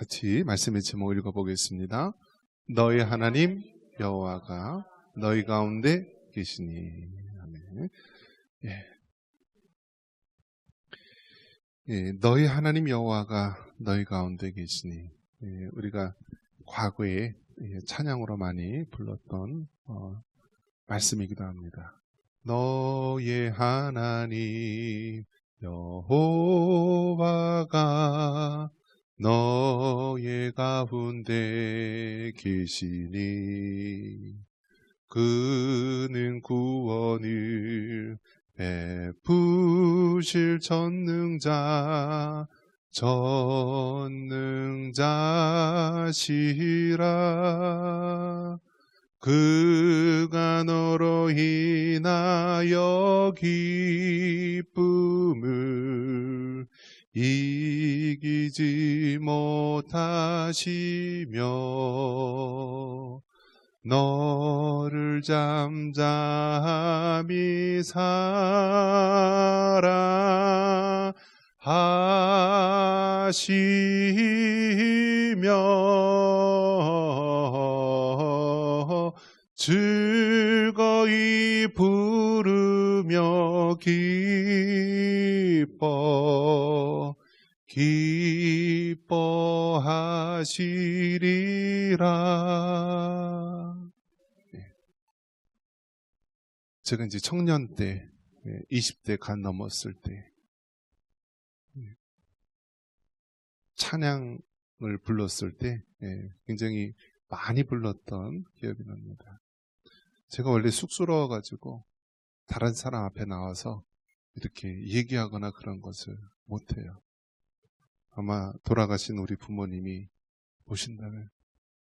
같이 말씀의 제목을 읽어보겠습니다. 너희 하나님 여호와가 너희 가운데 계시니. 아멘. 너희 하나님 여호와가 너희 가운데 계시니. 우리가 과거에 찬양으로 많이 불렀던 말씀이기도 합니다. 너의 하나님 여호와가 너의 가운데 계시니 그는 구원을 베푸실 전능자시라. 그가 너로 인하여 기쁨을 이기지 못하시며 너를 잠잠히 사랑하시며 즐거이 부르며 기뻐하시리라. 제가 이제 청년 때 20대 간 넘었을 때 찬양을 불렀을 때 굉장히 많이 불렀던 기억이 납니다. 제가 원래 쑥스러워가지고 다른 사람 앞에 나와서 이렇게 얘기하거나 그런 것을 못해요. 아마 돌아가신 우리 부모님이 보신다면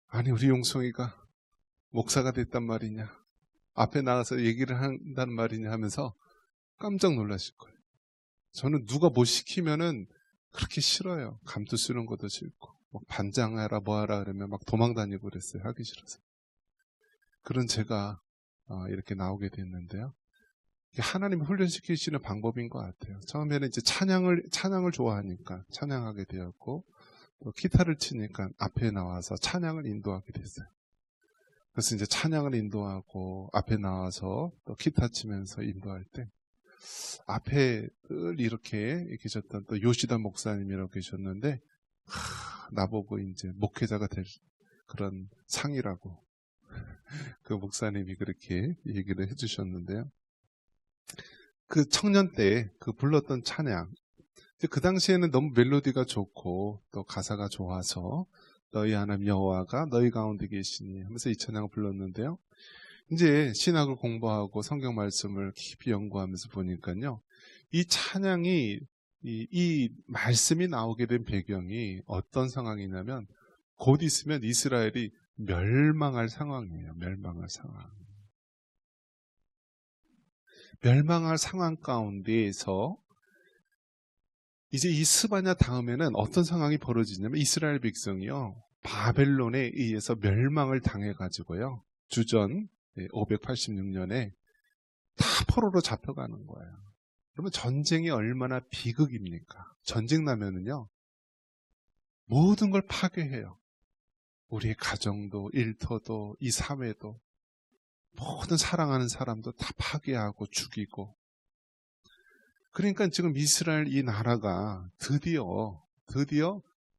아니 우리 용송이가 목사가 됐단 말이냐, 앞에 나가서 얘기를 한단 말이냐 하면서 깜짝 놀라실 거예요. 저는 누가 뭐 시키면은 그렇게 싫어요. 감투 쓰는 것도 싫고 막 반장하라 뭐하라 그러면 막 도망다니고 그랬어요. 하기 싫어서. 그런 제가 이렇게 나오게 됐는데요. 하나님이 훈련시키시는 방법인 것 같아요. 처음에는 이제 찬양을 좋아하니까 찬양하게 되었고, 또 기타를 치니까 앞에 나와서 찬양을 인도하게 됐어요. 그래서 이제 찬양을 인도하고 앞에 나와서 또 기타 치면서 인도할 때 앞에 늘 이렇게 계셨던 또 요시다 목사님이라고 계셨는데 나보고 이제 목회자가 될 그런 상이라고 그 목사님이 그렇게 얘기를 해주셨는데요. 그 청년 때 그 불렀던 찬양, 그 당시에는 너무 멜로디가 좋고 또 가사가 좋아서 너희 하나님 여호와가 너희 가운데 계시니 하면서 이 찬양을 불렀는데요. 이제 신학을 공부하고 성경 말씀을 깊이 연구하면서 보니까요, 이 찬양이 이 말씀이 나오게 된 배경이 어떤 상황이냐면 곧 있으면 이스라엘이 멸망할 상황이에요. 멸망할 상황 가운데에서 이제 이 스바냐 다음에는 어떤 상황이 벌어지냐면 이스라엘 백성이요, 바벨론에 의해서 멸망을 당해가지고요, 주전 586년에 다 포로로 잡혀가는 거예요. 그러면 전쟁이 얼마나 비극입니까? 전쟁 나면은요, 모든 걸 파괴해요. 우리의 가정도, 일터도, 이 사회도, 모든 사랑하는 사람도 다 파괴하고 죽이고. 그러니까 지금 이스라엘 이 나라가 드디어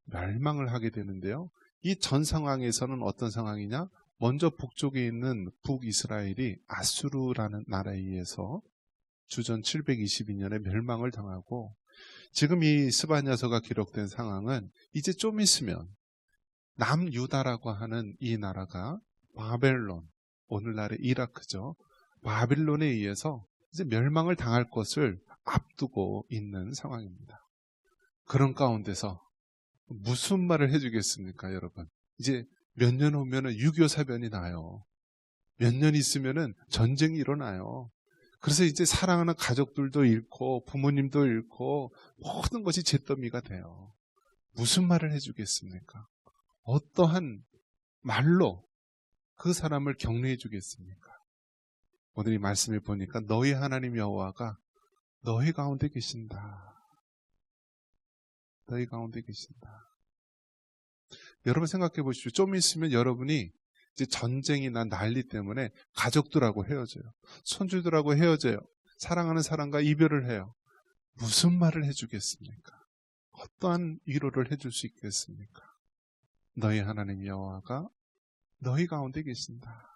멸망을 하게 되는데요. 이 전 상황에서는 어떤 상황이냐? 먼저 북쪽에 있는 북이스라엘이 아수르라는 나라에 의해서 주전 722년에 멸망을 당하고, 지금 이 스바냐서가 기록된 상황은 이제 좀 있으면 남유다라고 하는 이 나라가 바벨론, 오늘날의 이라크죠, 바벨론에 의해서 이제 멸망을 당할 것을 앞두고 있는 상황입니다. 그런 가운데서 무슨 말을 해주겠습니까, 여러분? 이제 몇 년 후면은 6.25 사변이 나요. 몇 년 있으면은 전쟁이 일어나요. 그래서 이제 사랑하는 가족들도 잃고 부모님도 잃고 모든 것이 잿더미가 돼요. 무슨 말을 해주겠습니까? 어떠한 말로 그 사람을 격려해 주겠습니까? 오늘 이 말씀을 보니까 너희 하나님 여호와가 너희 가운데 계신다. 너희 가운데 계신다. 여러분 생각해 보십시오. 좀 있으면 여러분이 이제 전쟁이나 난리 때문에 가족들하고 헤어져요. 손주들하고 헤어져요. 사랑하는 사람과 이별을 해요. 무슨 말을 해주겠습니까? 어떠한 위로를 해줄 수 있겠습니까? 너희 하나님 여호와가 너희 가운데 계신다.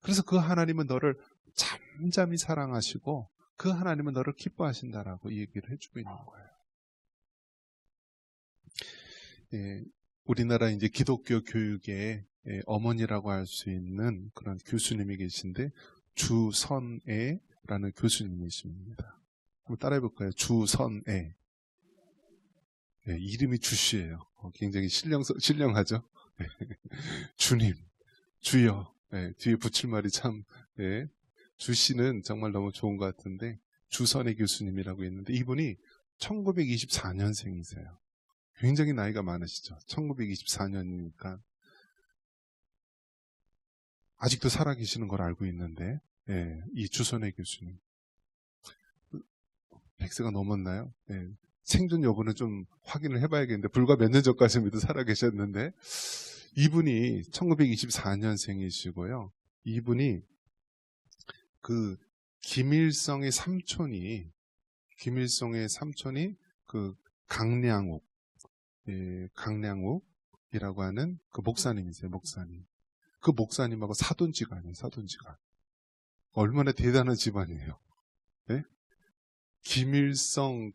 그래서 그 하나님은 너를 잠잠히 사랑하시고 그 하나님은 너를 기뻐하신다라고 얘기를 해주고 있는 거예요. 예, 우리나라 이제 기독교 교육의 어머니라고 할 수 있는 그런 교수님이 계신데 주선애라는 교수님이십니다. 한번 따라해 볼까요? 주선애. 예, 이름이 주씨예요. 굉장히 신령하죠? 주님, 주여. 예, 뒤에 붙일 말이 참 예, 주씨는 정말 너무 좋은 것 같은데 주선애 교수님이라고 있는데 이분이 1924년생이세요. 굉장히 나이가 많으시죠. 1924년이니까 아직도 살아계시는 걸 알고 있는데 예, 이 주선애 교수님 100세가 넘었나요? 예, 생존 여부는 좀 확인을 해봐야겠는데 불과 몇 년 전까지는 살아계셨는데 이분이 1924년생이시고요. 이분이 그 김일성의 삼촌이 그 강량욱 예, 강량욱이라고 하는 그 목사님이세요. 목사님. 그 목사님하고 사돈지간이에요. 사돈지간. 얼마나 대단한 집안이에요. 예? 김일성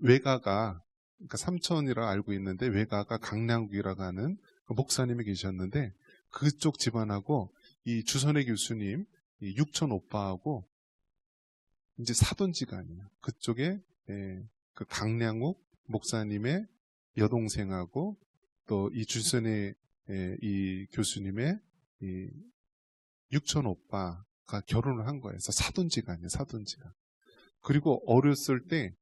외가가 그러니까 삼촌이라 알고 있는데 외가가 강량욱이라고 하는 그 목사님이 계셨는데 그쪽 집안하고 이 주선애 교수님 이 육촌 오빠하고 이제 사돈지간이에요. 그쪽에 그 강량욱 목사님의 여동생하고 또 이 주선애 이 교수님의 이 육촌 오빠가 결혼을 한 거예요. 그래서 사돈지간이에요. 사돈지간. 그리고 어렸을 때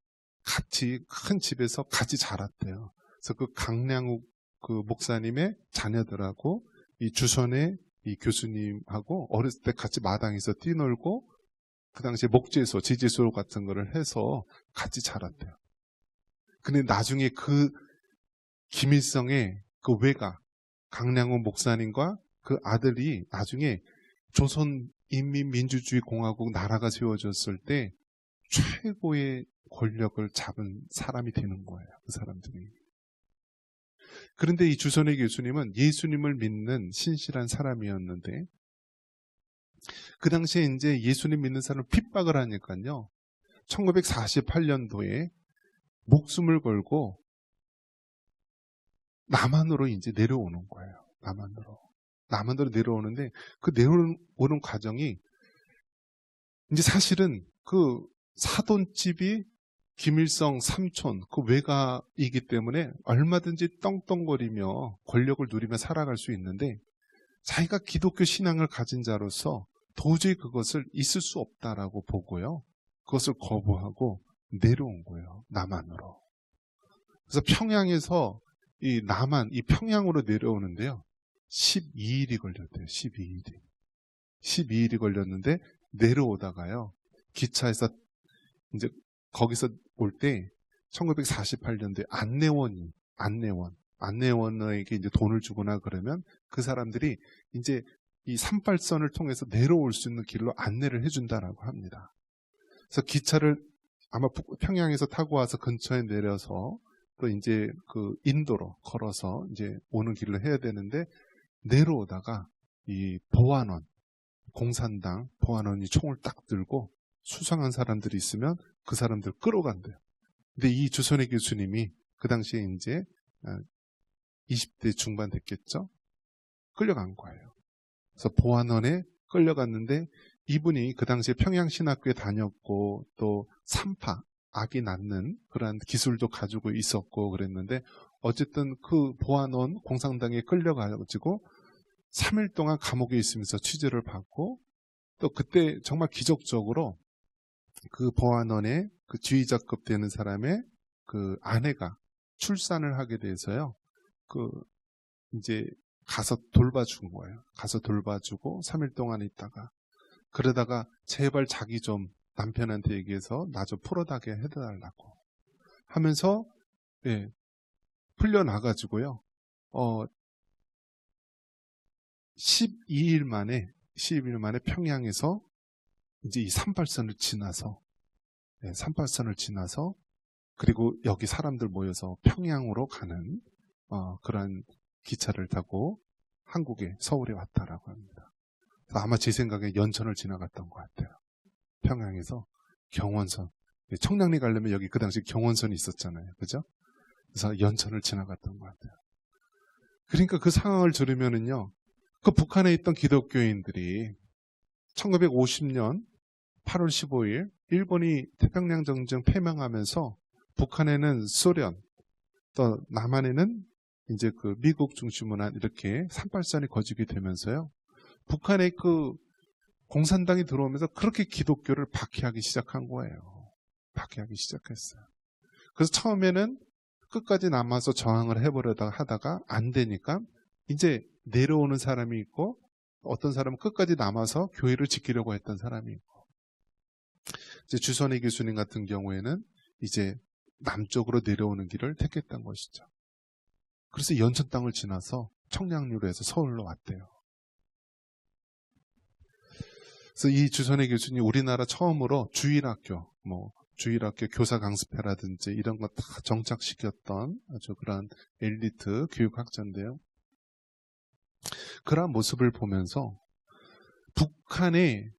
같이 큰 집에서 같이 자랐대요. 그래서 그 강량욱 그 목사님의 자녀들하고 이 주선의 이 교수님하고 어렸을 때 같이 마당에서 뛰놀고 그 당시에 목재소, 지지소 같은 거를 해서 같이 자랐대요. 근데 나중에 그 김일성의 그 외가 강량욱 목사님과 그 아들이 나중에 조선인민민주주의공화국 나라가 세워졌을 때 최고의 권력을 잡은 사람이 되는 거예요. 그 사람들이. 그런데 이 주선의 교수님은 예수님을 믿는 신실한 사람이었는데 그 당시에 이제 예수님 믿는 사람을 핍박을 하니까요. 1948년도에 목숨을 걸고 남한으로 이제 내려오는 거예요. 남한으로 내려오는데 그 내려오는 과정이 이제 사실은 그 사돈집이 김일성 삼촌 그 외가이기 때문에 얼마든지 떵떵거리며 권력을 누리며 살아갈 수 있는데 자기가 기독교 신앙을 가진 자로서 도저히 그것을 있을 수 없다라고 보고요. 그것을 거부하고 내려온 거예요. 남한으로. 그래서 평양에서 이 평양으로 내려오는데요. 12일이 걸렸대요. 12일이 걸렸는데 내려오다가요. 기차에서 이제 거기서 올 때 1948년도에 안내원에게 이제 돈을 주거나 그러면 그 사람들이 이제 이 38선을 통해서 내려올 수 있는 길로 안내를 해준다라고 합니다. 그래서 기차를 아마 평양에서 타고 와서 근처에 내려서 또 이제 그 인도로 걸어서 이제 오는 길로 해야 되는데 내려오다가 이 공산당 보안원이 총을 딱 들고 수상한 사람들이 있으면 그 사람들 끌어간대요. 근데 이 주선의 교수님이 그 당시에 이제 20대 중반 됐겠죠? 끌려간 거예요. 그래서 보안원에 끌려갔는데 이분이 그 당시에 평양신학교에 다녔고 또 악이 낳는 그러한 기술도 가지고 있었고 그랬는데 어쨌든 그 보안원 공산당에 끌려가지고 3일 동안 감옥에 있으면서 취재를 받고 또 그때 정말 기적적으로 그 보안원의 그 지휘자급 되는 사람의 그 아내가 출산을 하게 돼서요. 그 이제 가서 돌봐준 거예요. 가서 돌봐주고 3일 동안 있다가 그러다가 제발 자기 좀 남편한테 얘기해서 나 좀 풀어다게 해달라고 하면서 풀려나가지고요. 12일 만에 평양에서 이제 이 38선을 지나서, 38선을 지나서, 그리고 여기 사람들 모여서 평양으로 가는 그런 기차를 타고 한국에, 서울에 왔다라고 합니다. 아마 제 생각에 연천을 지나갔던 것 같아요. 평양에서 경원선, 청량리 가려면 여기 그 당시 경원선이 있었잖아요. 그죠? 그래서 연천을 지나갔던 것 같아요. 그러니까 그 상황을 들으면은요, 그 북한에 있던 기독교인들이 1950년 8월 15일 일본이 태평양 전쟁 패망하면서 북한에는 소련, 또 남한에는 이제 그 미국 중심으로 한 이렇게 38선이 거치게 되면서요, 북한의 그 공산당이 들어오면서 그렇게 기독교를 박해하기 시작한 거예요. 박해하기 시작했어요. 그래서 처음에는 끝까지 남아서 저항을 해보려다가 하다가 안 되니까 이제 내려오는 사람이 있고, 어떤 사람은 끝까지 남아서 교회를 지키려고 했던 사람이 있고, 이제 주선희 교수님 같은 경우에는 이제 남쪽으로 내려오는 길을 택했던 것이죠. 그래서 연천 땅을 지나서 청량리로 해서 서울로 왔대요. 그래서 이 주선희 교수님 우리나라 처음으로 주일학교 교사 강습회라든지 이런 거 다 정착시켰던 아주 그런 엘리트 교육학자인데요. 그러한 모습을 보면서 북한의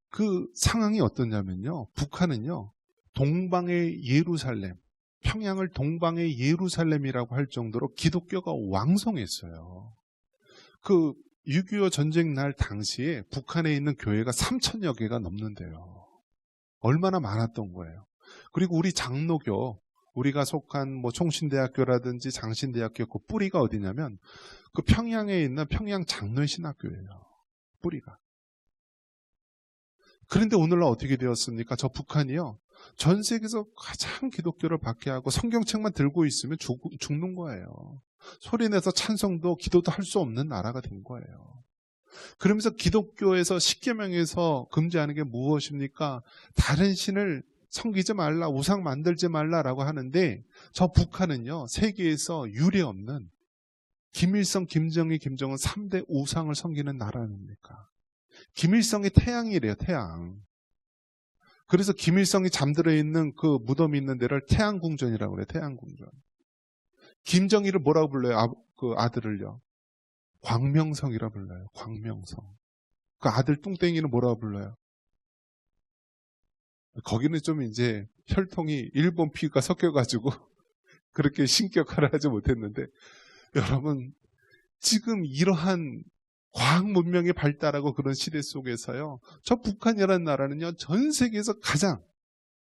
그 상황이 어떠냐면요, 북한은요, 동방의 예루살렘, 평양을 동방의 예루살렘이라고 할 정도로 기독교가 왕성했어요. 그 6.25 전쟁 날 당시에 북한에 있는 교회가 3,000여 개가 넘는데요. 얼마나 많았던 거예요. 그리고 우리 장로교, 우리가 속한 총신대학교라든지 장신대학교 그 뿌리가 어디냐면 그 평양에 있는 평양 장로신학교예요. 뿌리가. 그런데 오늘날 어떻게 되었습니까? 저 북한이요, 전 세계에서 가장 기독교를 박해하고 성경책만 들고 있으면 죽는 거예요. 소리내서 찬성도 기도도 할 수 없는 나라가 된 거예요. 그러면서 기독교에서 10계명에서 금지하는 게 무엇입니까? 다른 신을 섬기지 말라, 우상 만들지 말라라고 하는데, 저 북한은요, 세계에서 유례없는 김일성, 김정일, 김정은 3대 우상을 섬기는 나라 아닙니까? 김일성이 태양이래요, 태양. 그래서 김일성이 잠들어 있는 그 무덤이 있는 데를 태양궁전이라고 그래요, 태양궁전. 김정일을 뭐라고 불러요? 그 아들을요, 광명성이라 불러요, 광명성. 그 아들 뚱땡이는 뭐라고 불러요? 거기는 좀 이제 혈통이 일본 피가 섞여가지고 그렇게 신격화를 하지 못했는데, 여러분, 지금 이러한 과학 문명이 발달하고 그런 시대 속에서요, 저 북한이라는 나라는요, 전 세계에서 가장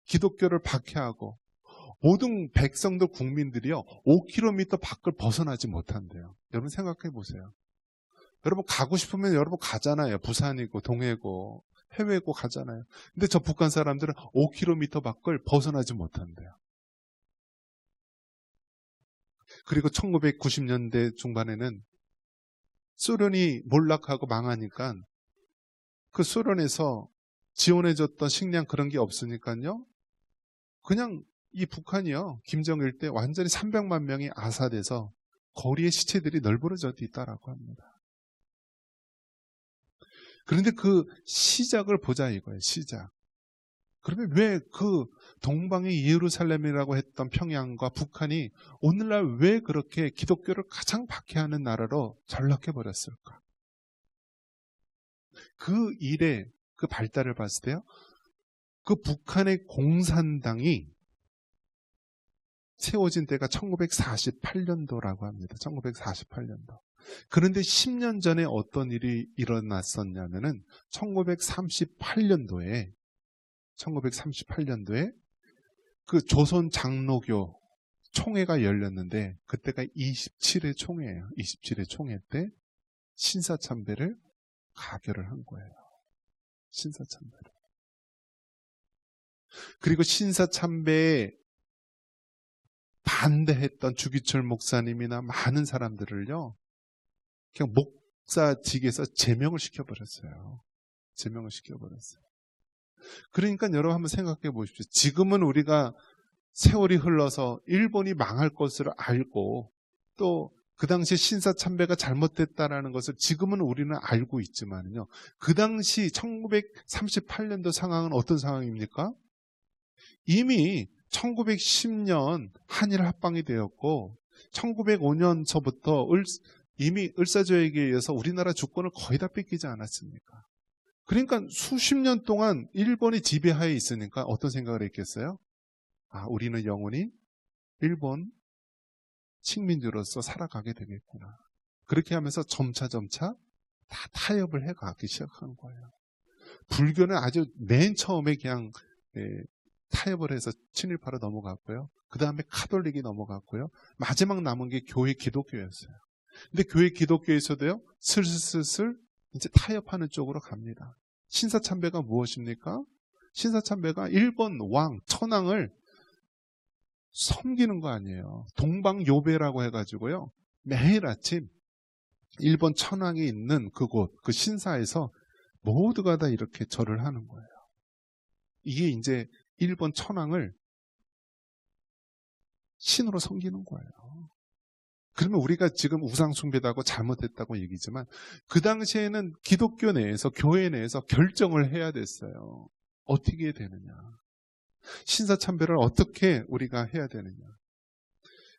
기독교를 박해하고 모든 백성들, 국민들이요, 5km 밖을 벗어나지 못한대요. 여러분 생각해 보세요. 여러분 가고 싶으면 여러분 가잖아요. 부산이고 동해고 해외고 가잖아요. 근데 저 북한 사람들은 5km 밖을 벗어나지 못한대요. 그리고 1990년대 중반에는 소련이 몰락하고 망하니까 그 소련에서 지원해줬던 식량 그런 게 없으니까요, 그냥 이 북한이요, 김정일 때 완전히 300만 명이 아사돼서 거리에 시체들이 널브러져 있다라고 합니다. 그런데 그 시작을 보자 이거예요, 시작. 그러면 왜 그 동방의 예루살렘이라고 했던 평양과 북한이 오늘날 왜 그렇게 기독교를 가장 박해하는 나라로 전락해버렸을까? 그 일의 그 발달을 봤을 때요, 그 북한의 공산당이 세워진 때가 1948년도라고 합니다. 1948년도. 그런데 10년 전에 어떤 일이 일어났었냐면은 1938년도에 그 조선 장로교 총회가 열렸는데, 그때가 27회 총회예요. 27회 총회 때 신사참배를 가결을 한 거예요. 신사참배를. 그리고 신사참배에 반대했던 주기철 목사님이나 많은 사람들을요, 그냥 목사직에서 제명을 시켜버렸어요. 제명을 시켜버렸어요. 그러니까 여러분 한번 생각해 보십시오. 지금은 우리가 세월이 흘러서 일본이 망할 것을 알고 또 그 당시 신사참배가 잘못됐다는 것을 지금은 우리는 알고 있지만요. 그 당시 1938년도 상황은 어떤 상황입니까? 이미 1910년 한일 합방이 되었고 1905년서부터 이미 을사조약에 의해서 우리나라 주권을 거의 다 뺏기지 않았습니까? 그러니까 수십 년 동안 일본이 지배하에 있으니까 어떤 생각을 했겠어요? 아, 우리는 영원히 일본 식민지로서 살아가게 되겠구나. 그렇게 하면서 점차 다 타협을 해가기 시작한 거예요. 불교는 아주 맨 처음에 그냥 타협을 해서 친일파로 넘어갔고요. 그 다음에 카톨릭이 넘어갔고요. 마지막 남은 게 교회 기독교였어요. 근데 교회 기독교에서도요, 슬슬 이제 타협하는 쪽으로 갑니다. 신사참배가 무엇입니까? 신사참배가 일본 왕, 천황을 섬기는 거 아니에요. 동방요배라고 해가지고요. 매일 아침 일본 천황이 있는 그곳, 그 신사에서 모두가 다 이렇게 절을 하는 거예요. 이게 이제 일본 천황을 신으로 섬기는 거예요. 그러면 우리가 지금 우상숭배다고 잘못했다고 얘기지만 그 당시에는 기독교 내에서 교회 내에서 결정을 해야 됐어요. 어떻게 되느냐. 신사참배를 어떻게 우리가 해야 되느냐.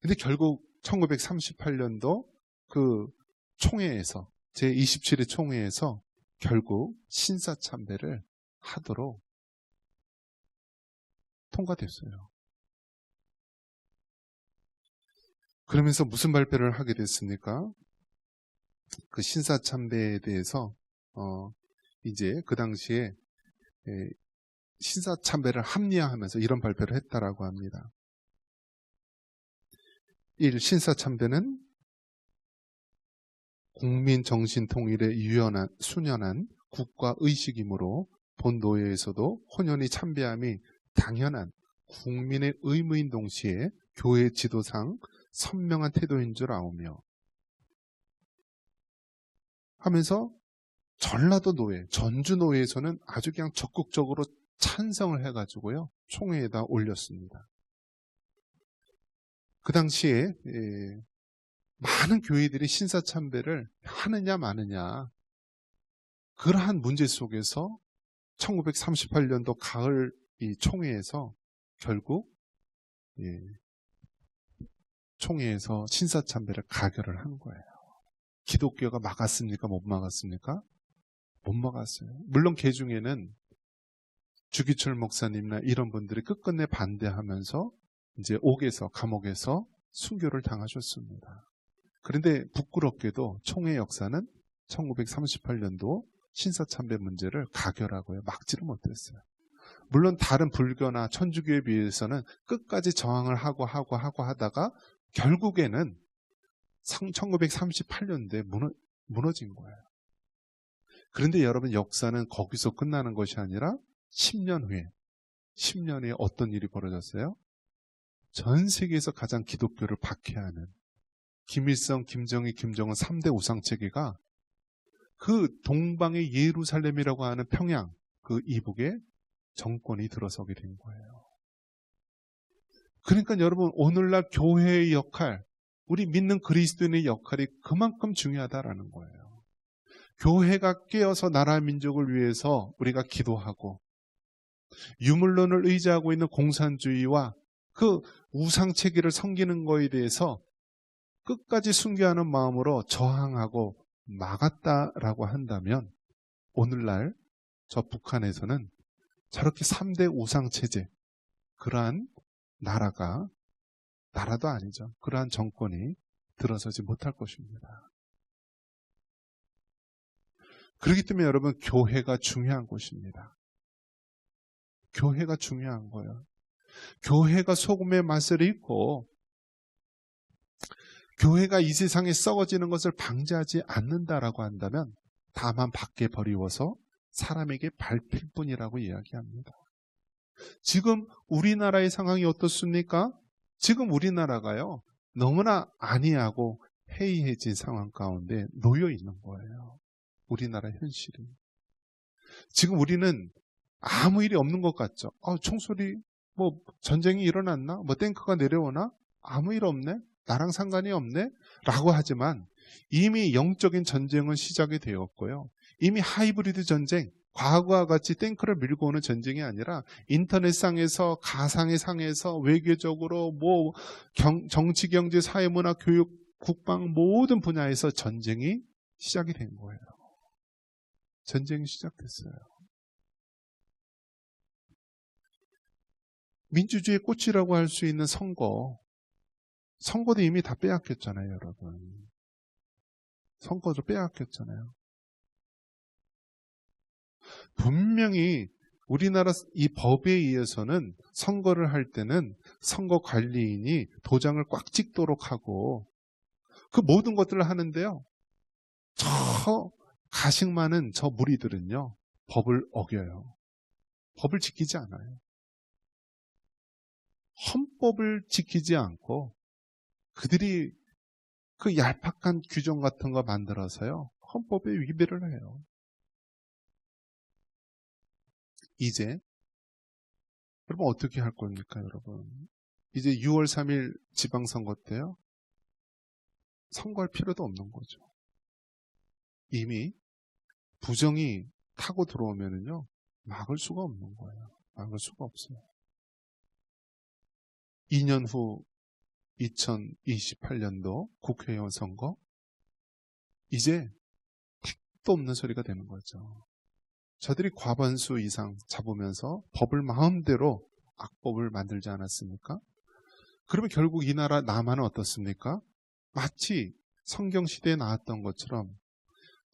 근데 결국 1938년도 그 총회에서 제27회 총회에서 결국 신사참배를 하도록 통과됐어요. 그러면서 무슨 발표를 하게 됐습니까? 그 신사참배에 대해서 이제 그 당시에 신사참배를 합리화하면서 이런 발표를 했다라고 합니다. 1. 신사참배는 국민 정신 통일에 수년한 국가 의식이므로 본 노예에서도 혼연히 참배함이 당연한 국민의 의무인 동시에 교회 지도상 선명한 태도인 줄 아오며 하면서 전라도 노예, 전주 노예에서는 아주 그냥 적극적으로 찬성을 해가지고요, 총회에다 올렸습니다. 그 당시에 많은 교회들이 신사참배를 하느냐 마느냐, 그러한 문제 속에서 1938년도 가을 이 총회에서 결국 총회에서 신사참배를 가결을 한 거예요. 기독교가 막았습니까? 못 막았습니까? 못 막았어요. 물론 그 중에는 주기철 목사님이나 이런 분들이 끝끝내 반대하면서 이제 옥에서, 감옥에서 순교를 당하셨습니다. 그런데 부끄럽게도 총회 역사는 1938년도 신사참배 문제를 가결하고요, 막지를 못했어요. 물론 다른 불교나 천주교에 비해서는 끝까지 저항을 하고 하다가 결국에는 1938년도에 무너진 거예요. 그런데 여러분, 역사는 거기서 끝나는 것이 아니라 10년 후에 어떤 일이 벌어졌어요? 전 세계에서 가장 기독교를 박해하는 김일성, 김정일, 김정은 3대 우상체계가 그 동방의 예루살렘이라고 하는 평양, 그 이북에 정권이 들어서게 된 거예요. 그러니까 여러분, 오늘날 교회의 역할, 우리 믿는 그리스도인의 역할이 그만큼 중요하다라는 거예요. 교회가 깨어서 나라 민족을 위해서 우리가 기도하고, 유물론을 의지하고 있는 공산주의와 그 우상체계를 섬기는 거에 대해서 끝까지 순교하는 마음으로 저항하고 막았다라고 한다면, 오늘날 저 북한에서는 저렇게 3대 우상체제, 그러한 나라도 아니죠. 그러한 정권이 들어서지 못할 것입니다. 그렇기 때문에 여러분, 교회가 중요한 곳입니다. 교회가 중요한 거예요. 교회가 소금의 맛을 잃고 교회가 이 세상에 썩어지는 것을 방지하지 않는다라고 한다면 다만 밖에 버리워서 사람에게 밟힐 뿐이라고 이야기합니다. 지금 우리나라의 상황이 어떻습니까? 지금 우리나라가요, 너무나 안이하고 해이해진 상황 가운데 놓여 있는 거예요. 우리나라 현실이. 지금 우리는 아무 일이 없는 것 같죠. 총소리 뭐 전쟁이 일어났나? 뭐 탱크가 내려오나? 아무 일 없네? 나랑 상관이 없네? 라고 하지만 이미 영적인 전쟁은 시작이 되었고요. 이미 하이브리드 전쟁, 과거와 같이 탱크를 밀고 오는 전쟁이 아니라 인터넷상에서 가상의 상에서 외교적으로 뭐 정치, 경제, 사회, 문화, 교육, 국방 모든 분야에서 전쟁이 시작이 된 거예요. 전쟁이 시작됐어요. 민주주의의 꽃이라고 할 수 있는 선거도 이미 다 빼앗겼잖아요, 여러분. 선거도 빼앗겼잖아요. 분명히 우리나라 이 법에 의해서는 선거를 할 때는 선거 관리인이 도장을 꽉 찍도록 하고 그 모든 것들을 하는데요. 저 가식 많은 저 무리들은요. 법을 어겨요. 법을 지키지 않아요. 헌법을 지키지 않고 그들이 그 얄팍한 규정 같은 거 만들어서요. 헌법에 위배를 해요. 이제 여러분 어떻게 할 겁니까, 여러분? 이제 6월 3일 지방선거 때요. 선거할 필요도 없는 거죠. 이미 부정이 타고 들어오면은요. 막을 수가 없는 거예요. 막을 수가 없어요. 2년 후 2028년도 국회의원 선거 이제 택도 없는 소리가 되는 거죠. 저들이 과반수 이상 잡으면서 법을 마음대로 악법을 만들지 않았습니까? 그러면 결국 이 나라 남한은 어떻습니까? 마치 성경시대에 나왔던 것처럼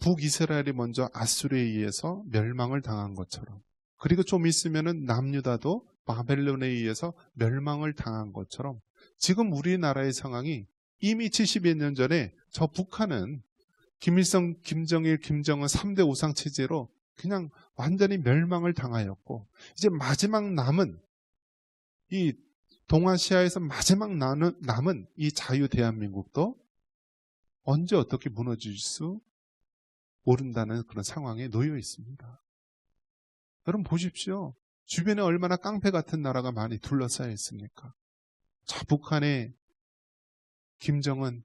북이스라엘이 먼저 아수르에 의해서 멸망을 당한 것처럼 그리고 좀 있으면은 남유다도 바벨론에 의해서 멸망을 당한 것처럼 지금 우리나라의 상황이 이미 70여 년 전에 저 북한은 김일성, 김정일, 김정은 3대 우상체제로 그냥 완전히 멸망을 당하였고 이제 마지막 남은 이 동아시아에서 마지막 남은 이 자유 대한민국도 언제 어떻게 무너질 수 모른다는 그런 상황에 놓여 있습니다. 여러분 보십시오. 주변에 얼마나 깡패 같은 나라가 많이 둘러싸여 있습니까? 자, 북한의 김정은,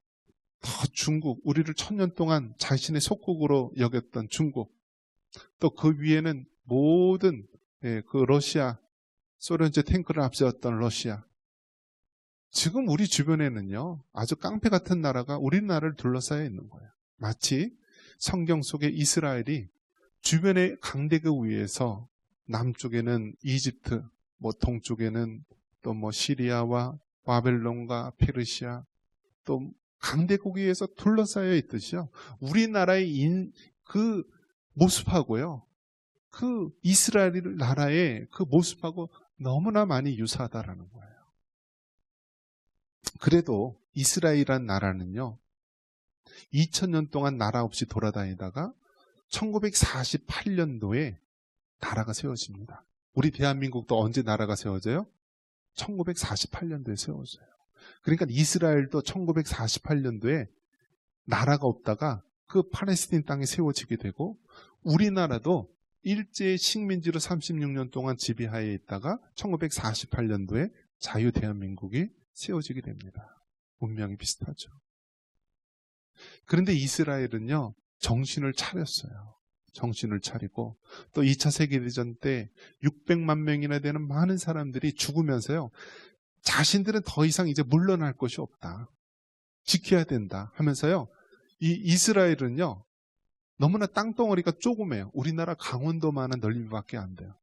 더 중국, 우리를 1000년 동안 자신의 속국으로 여겼던 중국, 또 그 위에는 모든 그 러시아, 소련제 탱크를 앞세웠던 러시아. 지금 우리 주변에는요, 아주 깡패 같은 나라가 우리나라를 둘러싸여 있는 거예요. 마치 성경 속의 이스라엘이 주변의 강대국 위에서 남쪽에는 이집트, 뭐 동쪽에는 또 뭐 시리아와 바벨론과 페르시아, 또 강대국에 의해서 둘러싸여 있듯이요. 우리나라의 그 모습하고요. 그 이스라엘 나라의 그 모습하고 너무나 많이 유사하다라는 거예요. 그래도 이스라엘이란 나라는요. 2000년 동안 나라 없이 돌아다니다가 1948년도에 나라가 세워집니다. 우리 대한민국도 언제 나라가 세워져요? 1948년도에 세워져요. 그러니까 이스라엘도 1948년도에 나라가 없다가 그 팔레스틴 땅에 세워지게 되고 우리나라도 일제 식민지로 36년 동안 지배하에 있다가 1948년도에 자유 대한민국이 세워지게 됩니다. 운명이 비슷하죠. 그런데 이스라엘은요, 정신을 차렸어요. 정신을 차리고 또 2차 세계대전 때 600만 명이나 되는 많은 사람들이 죽으면서요. 자신들은 더 이상 이제 물러날 것이 없다. 지켜야 된다 하면서요. 이 이스라엘은요. 너무나 땅덩어리가 조그매요. 우리나라 강원도만한 넓이밖에 안 돼요.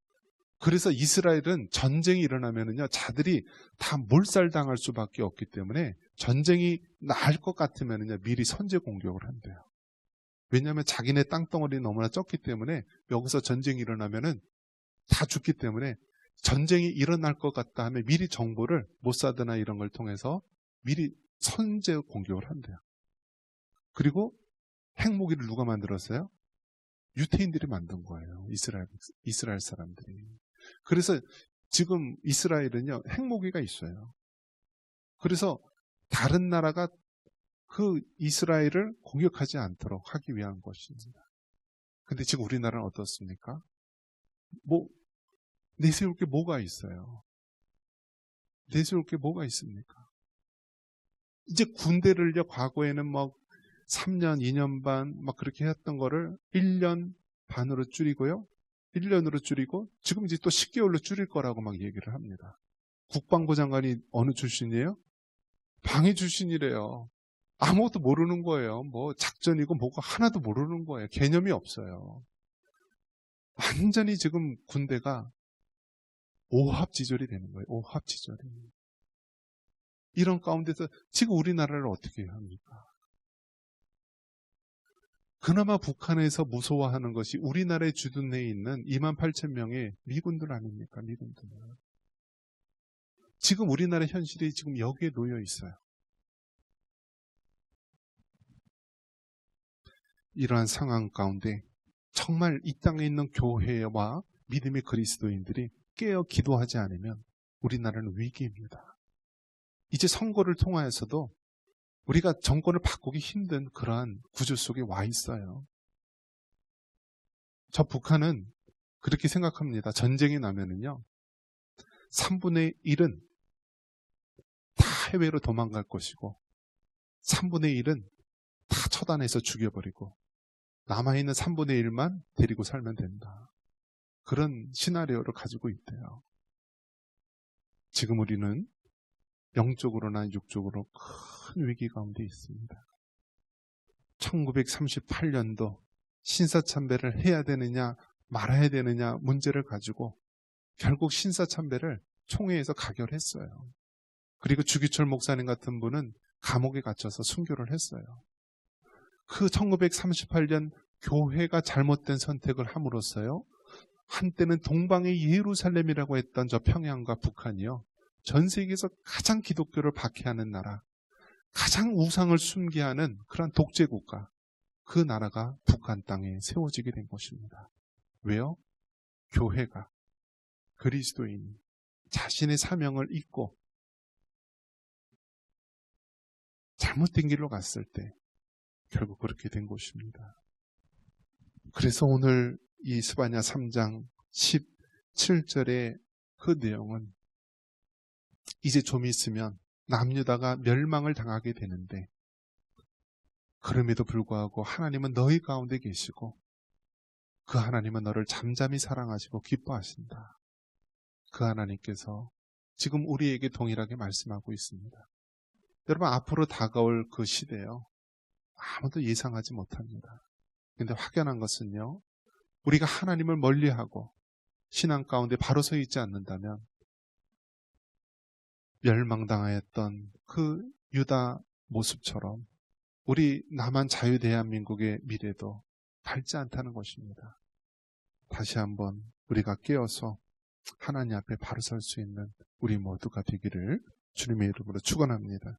그래서 이스라엘은 전쟁이 일어나면은요. 자들이 다 몰살당할 수밖에 없기 때문에 전쟁이 날 것 같으면은요. 미리 선제 공격을 한대요. 왜냐하면 자기네 땅덩어리 너무나 적기 때문에 여기서 전쟁이 일어나면은 다 죽기 때문에 전쟁이 일어날 것 같다 하면 미리 정보를 모사드나 이런 걸 통해서 미리 선제 공격을 한대요. 그리고 핵무기를 누가 만들었어요? 유태인들이 만든 거예요. 이스라엘 사람들이. 그래서 지금 이스라엘은요, 핵무기가 있어요. 그래서 다른 나라가 그 이스라엘을 공격하지 않도록 하기 위한 것입니다. 근데 지금 우리나라는 어떻습니까? 내세울 게 뭐가 있어요? 내세울 게 뭐가 있습니까? 이제 군대를요, 과거에는 3년, 2년 반 막 그렇게 했던 거를 1년 반으로 줄이고요. 1년으로 줄이고 지금 이제 또 10개월로 줄일 거라고 막 얘기를 합니다. 국방부 장관이 어느 출신이에요? 방위 출신이래요. 아무것도 모르는 거예요. 뭐 작전이고 뭐가 하나도 모르는 거예요. 개념이 없어요. 완전히 지금 군대가 오합지졸이 되는 거예요. 오합지졸이. 이런 가운데서 지금 우리나라를 어떻게 해야 합니까? 그나마 북한에서 무서워하는 것이 우리나라의 주둔내에 있는 28,000명의 미군들 아닙니까? 미군들. 지금 우리나라 현실이 지금 여기에 놓여 있어요. 이러한 상황 가운데 정말 이 땅에 있는 교회와 믿음의 그리스도인들이 깨어 기도하지 않으면 우리나라는 위기입니다. 이제 선거를 통하여서도 우리가 정권을 바꾸기 힘든 그러한 구조 속에 와 있어요. 저 북한은 그렇게 생각합니다. 전쟁이 나면은요, 3분의 1은 다 해외로 도망갈 것이고 3분의 1은 다 처단해서 죽여버리고 남아있는 3분의 1만 데리고 살면 된다. 그런 시나리오를 가지고 있대요. 지금 우리는 영적으로나 육적으로 큰 위기 가운데 있습니다. 1938년도 신사참배를 해야 되느냐 말아야 되느냐 문제를 가지고 결국 신사참배를 총회에서 가결했어요. 그리고 주기철 목사님 같은 분은 감옥에 갇혀서 순교를 했어요. 그 1938년 교회가 잘못된 선택을 함으로써요, 한때는 동방의 예루살렘이라고 했던 저 평양과 북한이요, 전 세계에서 가장 기독교를 박해하는 나라, 가장 우상을 숭배하는 그런 독재 국가, 그 나라가 북한 땅에 세워지게 된 것입니다. 왜요? 교회가, 그리스도인이 자신의 사명을 잊고 잘못된 길로 갔을 때 결국 그렇게 된 것입니다. 그래서 오늘 이 스바냐 3장 17절의 그 내용은 이제 좀 있으면 남유다가 멸망을 당하게 되는데, 그럼에도 불구하고 하나님은 너희 가운데 계시고 그 하나님은 너를 잠잠히 사랑하시고 기뻐하신다. 그 하나님께서 지금 우리에게 동일하게 말씀하고 있습니다. 여러분, 앞으로 다가올 그 시대요, 아무도 예상하지 못합니다. 근데 확연한 것은요, 우리가 하나님을 멀리하고 신앙 가운데 바로 서 있지 않는다면 멸망당하였던 그 유다 모습처럼 우리 남한 자유대한민국의 미래도 밝지 않다는 것입니다. 다시 한번 우리가 깨어서 하나님 앞에 바로 설 수 있는 우리 모두가 되기를 주님의 이름으로 축원합니다.